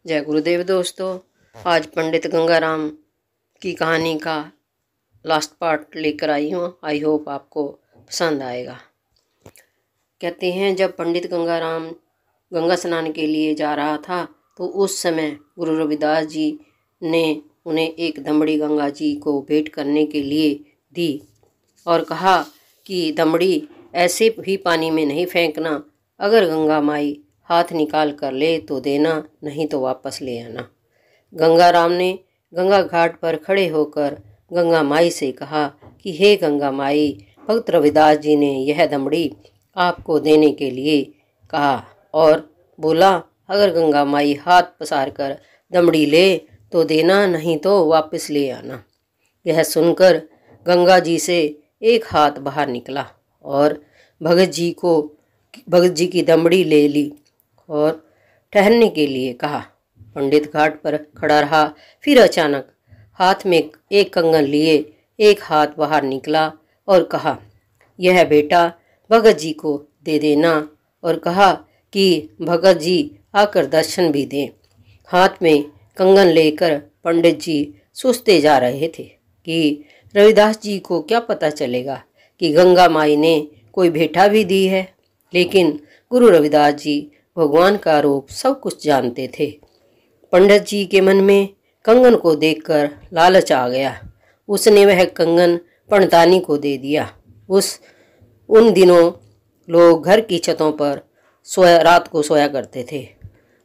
जय गुरुदेव दोस्तों। आज पंडित गंगाराम की कहानी का लास्ट पार्ट लेकर आई हूँ। आई होप आपको पसंद आएगा। कहते हैं, जब पंडित गंगाराम गंगा स्नान के लिए जा रहा था तो उस समय गुरु रविदास जी ने उन्हें एक दमड़ी गंगा जी को भेंट करने के लिए दी और कहा कि दमड़ी ऐसे भी पानी में नहीं फेंकना, अगर गंगा माई हाथ निकाल कर ले तो देना, नहीं तो वापस ले आना। गंगाराम ने गंगा घाट पर खड़े होकर गंगा माई से कहा कि हे गंगा माई, भक्त रविदास जी ने यह दमड़ी आपको देने के लिए कहा और बोला, अगर गंगा माई हाथ पसार कर दमड़ी ले तो देना, नहीं तो वापस ले आना। यह सुनकर गंगा जी से एक हाथ बाहर निकला और भगत जी की दमड़ी ले ली और ठहरने के लिए कहा। पंडित घाट पर खड़ा रहा। फिर अचानक हाथ में एक कंगन लिए एक हाथ बाहर निकला और कहा, यह बेटा भगत जी को दे देना, और कहा कि भगत जी आकर दर्शन भी दें। हाथ में कंगन लेकर पंडित जी सोचते जा रहे थे कि रविदास जी को क्या पता चलेगा कि गंगा माई ने कोई भेंटा भी दी है। लेकिन गुरु रविदास जी भगवान का रूप सब कुछ जानते थे। पंडित जी के मन में कंगन को देखकर लालच आ गया। उसने वह कंगन पंडितानी को दे दिया। उन दिनों लोग घर की छतों पर रात को सोया करते थे।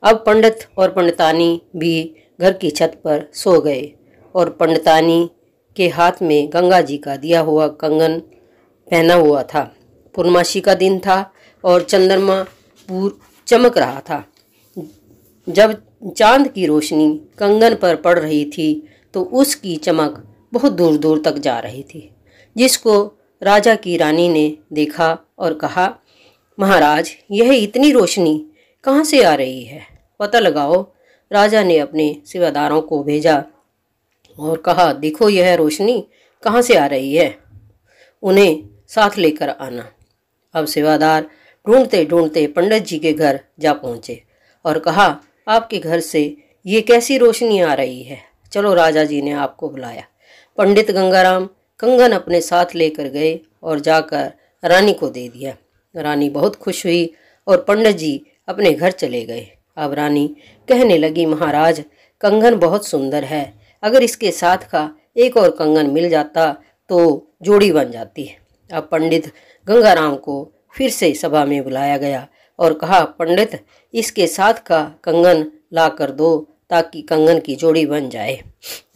अब पंडित और पंडितानी भी घर की छत पर सो गए और पंडितानी के हाथ में गंगा जी का दिया हुआ कंगन पहना हुआ था। पूर्णमासी का दिन था और चंद्रमा चमक रहा था। जब चांद की रोशनी कंगन पर पड़ रही थी तो उसकी चमक बहुत दूर दूर तक जा रही थी, जिसको राजा की रानी ने देखा और कहा, महाराज, यह इतनी रोशनी कहाँ से आ रही है, पता लगाओ। राजा ने अपने सेवादारों को भेजा और कहा, देखो यह रोशनी कहाँ से आ रही है, उन्हें साथ लेकर आना। अब सेवादार ढूंढते ढूंढते पंडित जी के घर जा पहुँचे और कहा, आपके घर से ये कैसी रोशनी आ रही है, चलो राजा जी ने आपको बुलाया। पंडित गंगाराम कंगन अपने साथ लेकर गए और जाकर रानी को दे दिया। रानी बहुत खुश हुई और पंडित जी अपने घर चले गए। अब रानी कहने लगी, महाराज, कंगन बहुत सुंदर है, अगर इसके साथ का एक और कंगन मिल जाता तो जोड़ी बन जाती। अब पंडित गंगाराम को फिर से सभा में बुलाया गया और कहा, पंडित, इसके साथ का कंगन ला कर दो ताकि कंगन की जोड़ी बन जाए,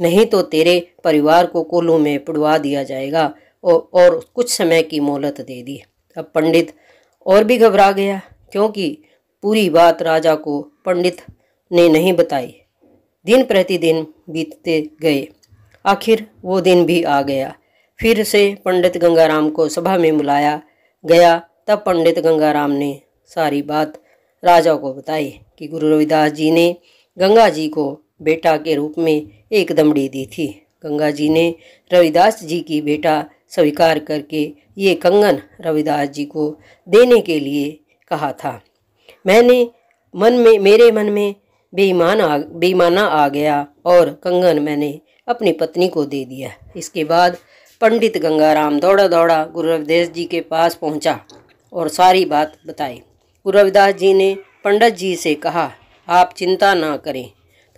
नहीं तो तेरे परिवार को कोल्हू में पुड़वा दिया जाएगा। और कुछ समय की मोहलत दे दी। अब पंडित और भी घबरा गया, क्योंकि पूरी बात राजा को पंडित ने नहीं बताई। दिन प्रतिदिन बीतते गए। आखिर वो दिन भी आ गया। फिर से पंडित गंगाराम को सभा में बुलाया गया। तब पंडित गंगाराम ने सारी बात राजा को बताई कि गुरु रविदास जी ने गंगा जी को बेटा के रूप में एक दमड़ी दी थी। गंगा जी ने रविदास जी की बेटा स्वीकार करके ये कंगन रविदास जी को देने के लिए कहा था। मेरे मन में बेईमाना आ गया और कंगन मैंने अपनी पत्नी को दे दिया। इसके बाद पंडित गंगाराम दौड़ा दौड़ा गुरु रविदास जी के पास पहुंचा और सारी बात बताई। गुरु रविदास जी ने पंडित जी से कहा, आप चिंता ना करें।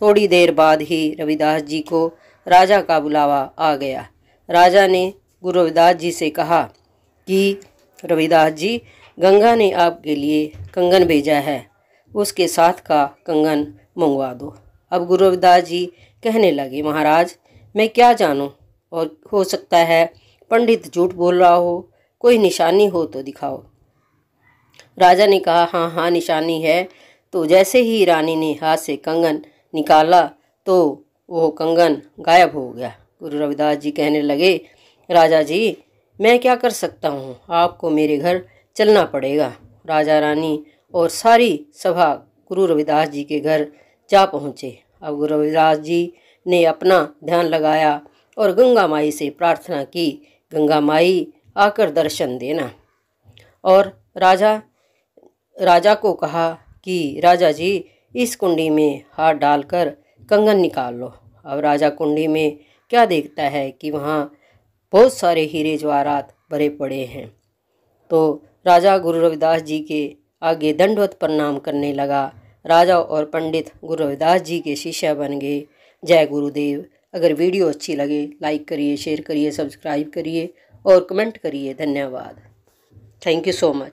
थोड़ी देर बाद ही रविदास जी को राजा का बुलावा आ गया। राजा ने गुरु रविदास जी से कहा कि रविदास जी, गंगा ने आपके लिए कंगन भेजा है, उसके साथ का कंगन मंगवा दो। अब गुरु रविदास जी कहने लगे, महाराज, मैं क्या जानूं, और हो सकता है पंडित झूठ बोल रहा हो, कोई निशानी हो तो दिखाओ। राजा ने कहा, हाँ हाँ, निशानी है। तो जैसे ही रानी ने हाथ से कंगन निकाला तो वो कंगन गायब हो गया। गुरु रविदास जी कहने लगे, राजा जी, मैं क्या कर सकता हूँ, आपको मेरे घर चलना पड़ेगा। राजा रानी और सारी सभा गुरु रविदास जी के घर जा पहुँचे। अब गुरु रविदास जी ने अपना ध्यान लगाया और गंगा माई से प्रार्थना की, गंगा माई आकर दर्शन देना। और राजा को कहा कि राजा जी, इस कुंडी में हाथ डालकर कंगन निकाल लो। अब राजा कुंडी में क्या देखता है कि वहाँ बहुत सारे हीरे जवाहरात भरे पड़े हैं। तो राजा गुरु रविदास जी के आगे दंडवत प्रणाम करने लगा। राजा और पंडित गुरु रविदास जी के शिष्य बन गए। जय गुरुदेव। अगर वीडियो अच्छी लगे लाइक करिए, शेयर करिए, सब्सक्राइब करिए और कमेंट करिए। धन्यवाद। Thank you so much.